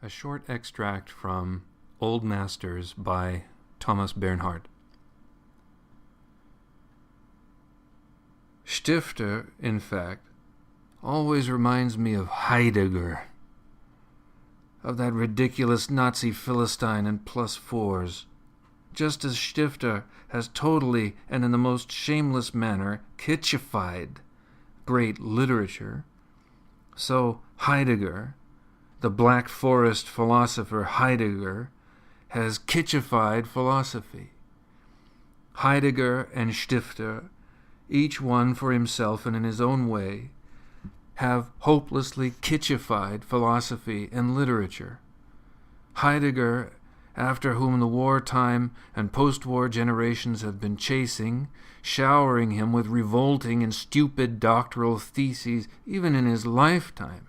A short extract from Old Masters by Thomas Bernhard. Stifter, in fact, always reminds me of Heidegger, of that ridiculous Nazi Philistine in +4s. Just as Stifter has totally and in the most shameless manner kitschified great literature, so Heidegger, the Black Forest philosopher Heidegger, has kitschified philosophy. Heidegger and Stifter, each one for himself and in his own way, have hopelessly kitschified philosophy and literature. Heidegger, after whom the wartime and post-war generations have been chasing, showering him with revolting and stupid doctoral theses even in his lifetime.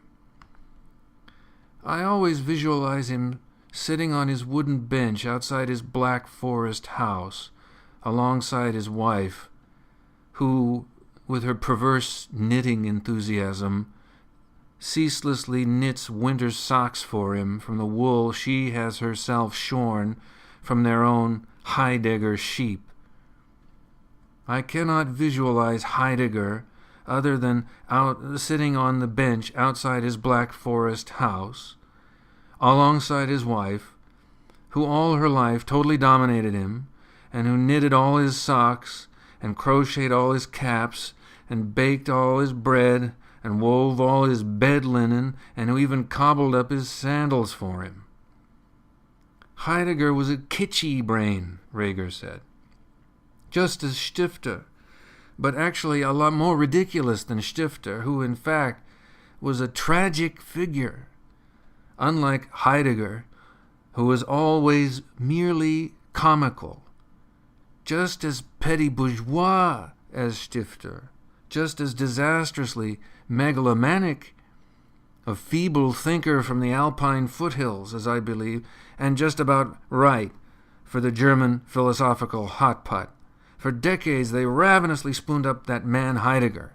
I always visualize him sitting on his wooden bench outside his Black Forest house, alongside his wife, who, with her perverse knitting enthusiasm, ceaselessly knits winter socks for him from the wool she has herself shorn from their own Heidegger sheep. I cannot visualize Heidegger other than sitting on the bench outside his Black Forest house, alongside his wife, who all her life totally dominated him, and who knitted all his socks, and crocheted all his caps, and baked all his bread, and wove all his bed linen, and who even cobbled up his sandals for him. Heidegger was a kitschy brain, Reger said, just as Stifter, but actually a lot more ridiculous than Stifter, who in fact was a tragic figure, unlike Heidegger, who was always merely comical, just as petit-bourgeois as Stifter, just as disastrously megalomanic, a feeble thinker from the Alpine foothills, as I believe, and just about right for the German philosophical hot pot. For decades they ravenously spooned up that man Heidegger,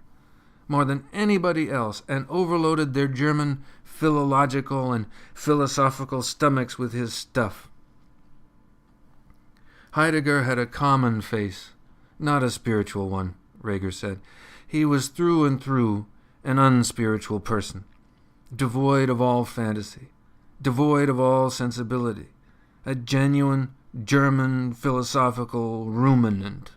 more than anybody else, and overloaded their German philological and philosophical stomachs with his stuff. Heidegger had a common face, not a spiritual one, Reger said. He was through and through an unspiritual person, devoid of all fantasy, devoid of all sensibility, a genuine German philosophical ruminant,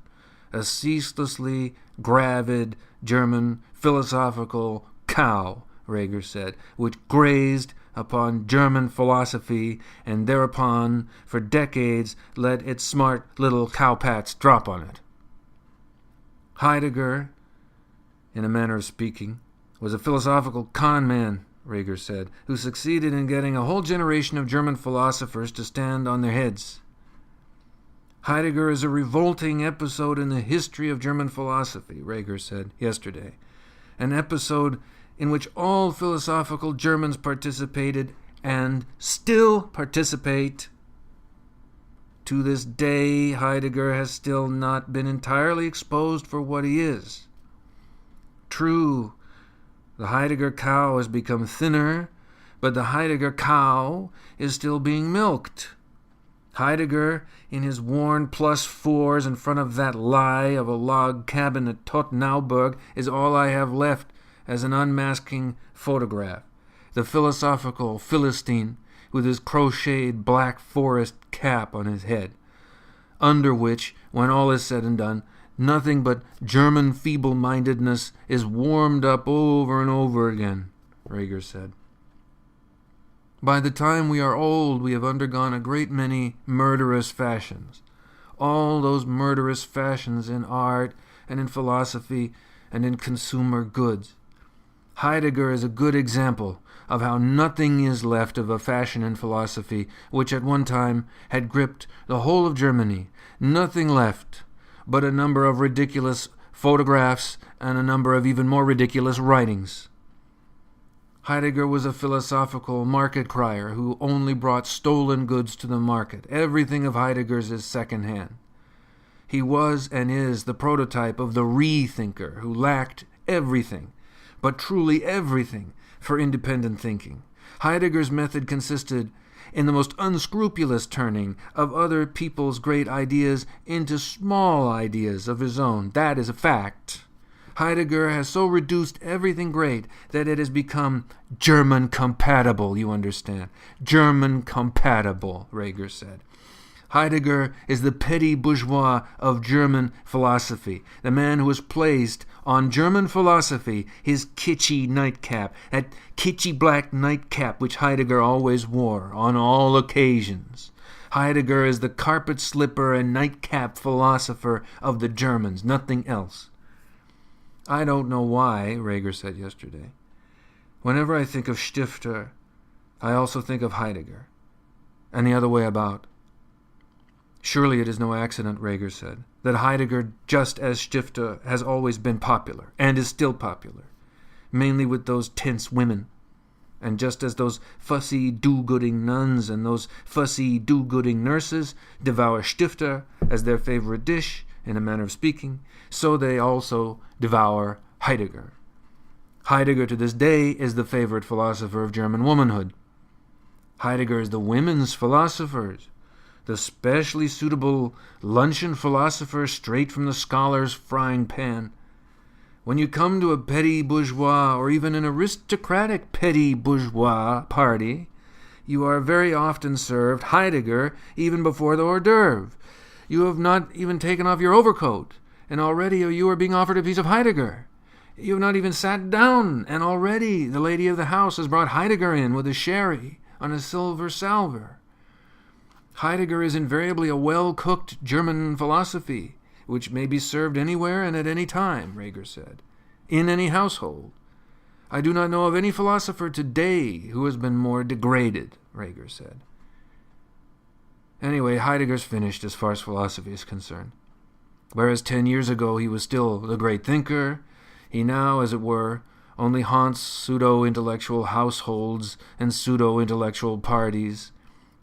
a ceaselessly gravid German philosophical cow, Reger said, which grazed upon German philosophy and thereupon for decades let its smart little cowpats drop on it. Heidegger, in a manner of speaking, was a philosophical con man, Reger said, who succeeded in getting a whole generation of German philosophers to stand on their heads. Heidegger is a revolting episode in the history of German philosophy, Reger said yesterday, an episode in which all philosophical Germans participated and still participate. To this day, Heidegger has still not been entirely exposed for what he is. True, the Heidegger cow has become thinner, but the Heidegger cow is still being milked. Heidegger, in his worn +4s in front of that lie of a log cabin at Tottenauburg, is all I have left as an unmasking photograph. The philosophical Philistine with his crocheted Black Forest cap on his head, under which, when all is said and done, nothing but German feeble-mindedness is warmed up over and over again, Reger said. By the time we are old, we have undergone a great many murderous fashions. All those murderous fashions in art and in philosophy and in consumer goods. Heidegger is a good example of how nothing is left of a fashion in philosophy which at one time had gripped the whole of Germany. Nothing left but a number of ridiculous photographs and a number of even more ridiculous writings. Heidegger was a philosophical market crier who only brought stolen goods to the market. Everything of Heidegger's is second-hand. He was and is the prototype of the re-thinker who lacked everything, but truly everything, for independent thinking. Heidegger's method consisted in the most unscrupulous turning of other people's great ideas into small ideas of his own. That is a fact. Heidegger has so reduced everything great that it has become German compatible, you understand? German compatible, Heidegger said. Heidegger is the petit-bourgeois of German philosophy, the man who has placed on German philosophy his kitschy nightcap, that kitschy black nightcap which Heidegger always wore on all occasions. Heidegger is the carpet slipper and nightcap philosopher of the Germans, nothing else. I don't know why, Heidegger said yesterday. Whenever I think of Stifter, I also think of Heidegger, and the other way about. Surely it is no accident, Heidegger said, that Heidegger, just as Stifter, has always been popular, and is still popular, mainly with those tense women. And just as those fussy do-gooding nuns and those fussy do-gooding nurses devour Stifter as their favorite dish, in a manner of speaking, so they also devour Heidegger. Heidegger to this day is the favorite philosopher of German womanhood. Heidegger is the women's philosopher, the specially suitable luncheon philosopher straight from the scholar's frying pan. When you come to a petit bourgeois or even an aristocratic petit bourgeois party, you are very often served Heidegger even before the hors d'oeuvre. You have not even taken off your overcoat, and already you are being offered a piece of Heidegger. You have not even sat down, and already the lady of the house has brought Heidegger in with a sherry on a silver salver. Heidegger is invariably a well-cooked German philosophy, which may be served anywhere and at any time, Heidegger said, in any household. I do not know of any philosopher today who has been more degraded, Heidegger said. Anyway, Heidegger's finished as far as philosophy is concerned. Whereas 10 years ago he was still the great thinker, he now, as it were, only haunts pseudo-intellectual households and pseudo-intellectual parties,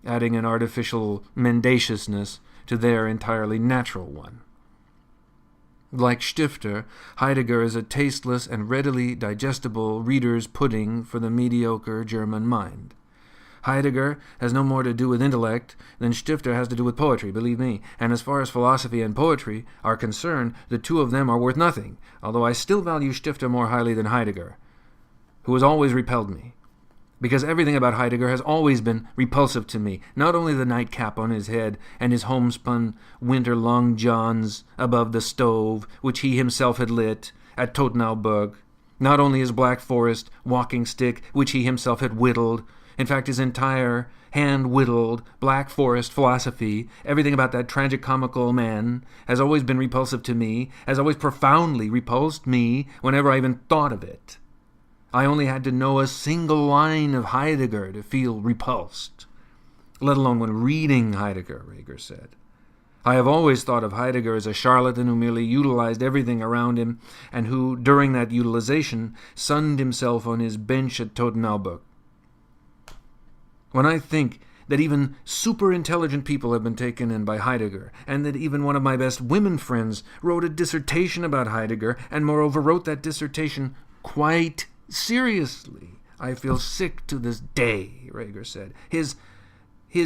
adding an artificial mendaciousness to their entirely natural one. Like Stifter, Heidegger is a tasteless and readily digestible reader's pudding for the mediocre German mind. Heidegger has no more to do with intellect than Stifter has to do with poetry, believe me, and as far as philosophy and poetry are concerned, the two of them are worth nothing, although I still value Stifter more highly than Heidegger, who has always repelled me. Because everything about Heidegger has always been repulsive to me, not only the nightcap on his head and his homespun winter long johns above the stove, which he himself had lit at Tottenauburg, not only his black forest walking stick, which he himself had whittled, in fact his entire hand-whittled black forest philosophy, everything about that tragicomical man has always been repulsive to me, has always profoundly repulsed me whenever I even thought of it. I only had to know a single line of Heidegger to feel repulsed, let alone when reading Heidegger, Heidegger said. I have always thought of Heidegger as a charlatan who merely utilized everything around him and who, during that utilization, sunned himself on his bench at Tottenauburg. When I think that even super-intelligent people have been taken in by Heidegger, and that even one of my best women friends wrote a dissertation about Heidegger, and moreover wrote that dissertation quite seriously, I feel sick to this day, Heidegger said. His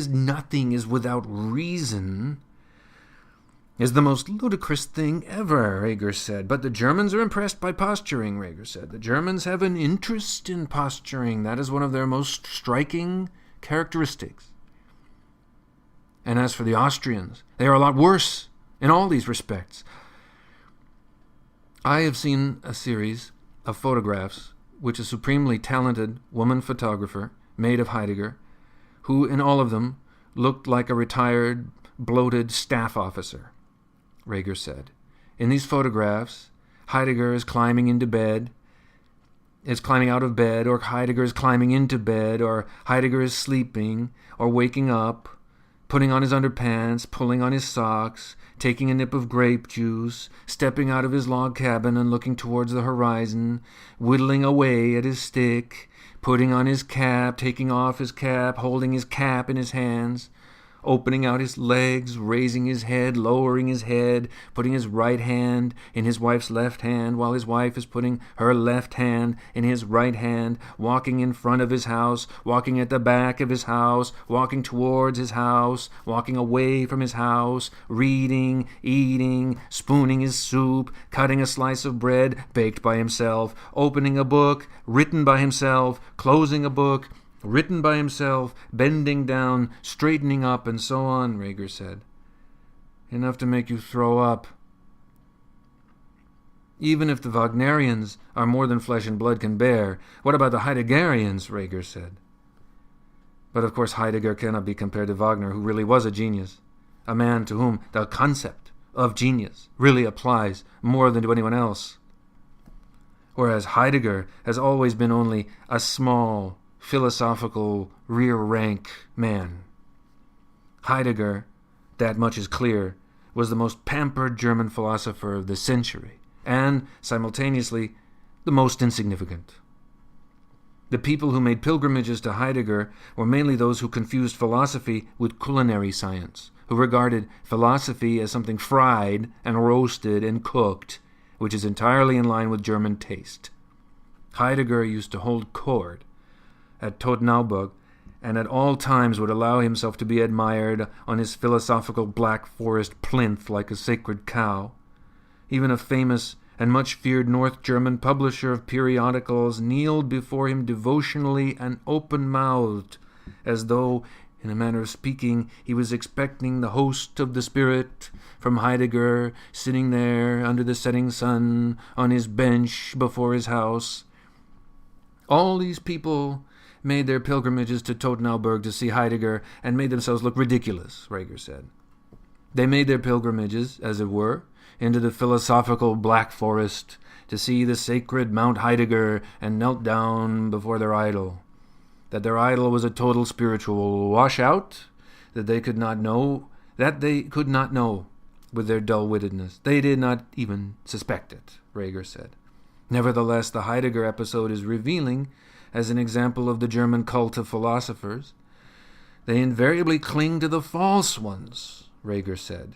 nothing is without reason is the most ludicrous thing ever, Heidegger said. But the Germans are impressed by posturing, Heidegger said. The Germans have an interest in posturing. That is one of their most striking characteristics. And as for the Austrians, they are a lot worse in all these respects. I have seen a series of photographs which a supremely talented woman photographer made of Heidegger, who in all of them looked like a retired, bloated staff officer, Heidegger said. In these photographs, Heidegger is climbing into bed, is climbing out of bed, or Heidegger is climbing into bed, or Heidegger is sleeping, or waking up, putting on his underpants, pulling on his socks, taking a nip of grape juice, stepping out of his log cabin and looking towards the horizon, whittling away at his stick, putting on his cap, taking off his cap, holding his cap in his hands. opening out his legs, raising his head, lowering his head, putting his right hand in his wife's left hand, while his wife is putting her left hand in his right hand, walking in front of his house, walking at the back of his house, walking towards his house, walking away from his house, reading, eating, spooning his soup, cutting a slice of bread baked by himself, opening a book written by himself, closing a book written by himself, bending down, straightening up, and so on, Reger said. Enough to make you throw up. Even if the Wagnerians are more than flesh and blood can bear, what about the Heideggerians, Reger said. But of course Heidegger cannot be compared to Wagner, who really was a genius, a man to whom the concept of genius really applies more than to anyone else. Whereas Heidegger has always been only a small, philosophical, rear-rank man. Heidegger, that much is clear, was the most pampered German philosopher of the century, and, simultaneously, the most insignificant. The people who made pilgrimages to Heidegger were mainly those who confused philosophy with culinary science, who regarded philosophy as something fried and roasted and cooked, which is entirely in line with German taste. Heidegger used to hold court at Todtnauburg, and at all times would allow himself to be admired on his philosophical Black Forest plinth like a sacred cow. Even a famous and much-feared North German publisher of periodicals kneeled before him devotionally and open-mouthed, as though, in a manner of speaking, he was expecting the host of the spirit from Heidegger, sitting there under the setting sun on his bench before his house. All these people made their pilgrimages to Todtnauburg to see Heidegger and made themselves look ridiculous, Reger said. They made their pilgrimages, as it were, into the philosophical Black Forest to see the sacred Mount Heidegger and knelt down before their idol. That their idol was a total spiritual washout, that they could not know with their dull-wittedness. They did not even suspect it, Reger said. Nevertheless, the Heidegger episode is revealing as an example of the German cult of philosophers. They invariably cling to the false ones, Reger said,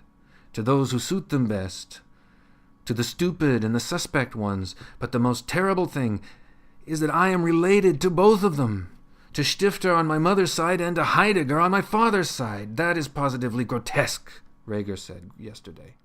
to those who suit them best, to the stupid and the suspect ones. But the most terrible thing is that I am related to both of them, to Stifter on my mother's side and to Heidegger on my father's side. That is positively grotesque, Reger said yesterday.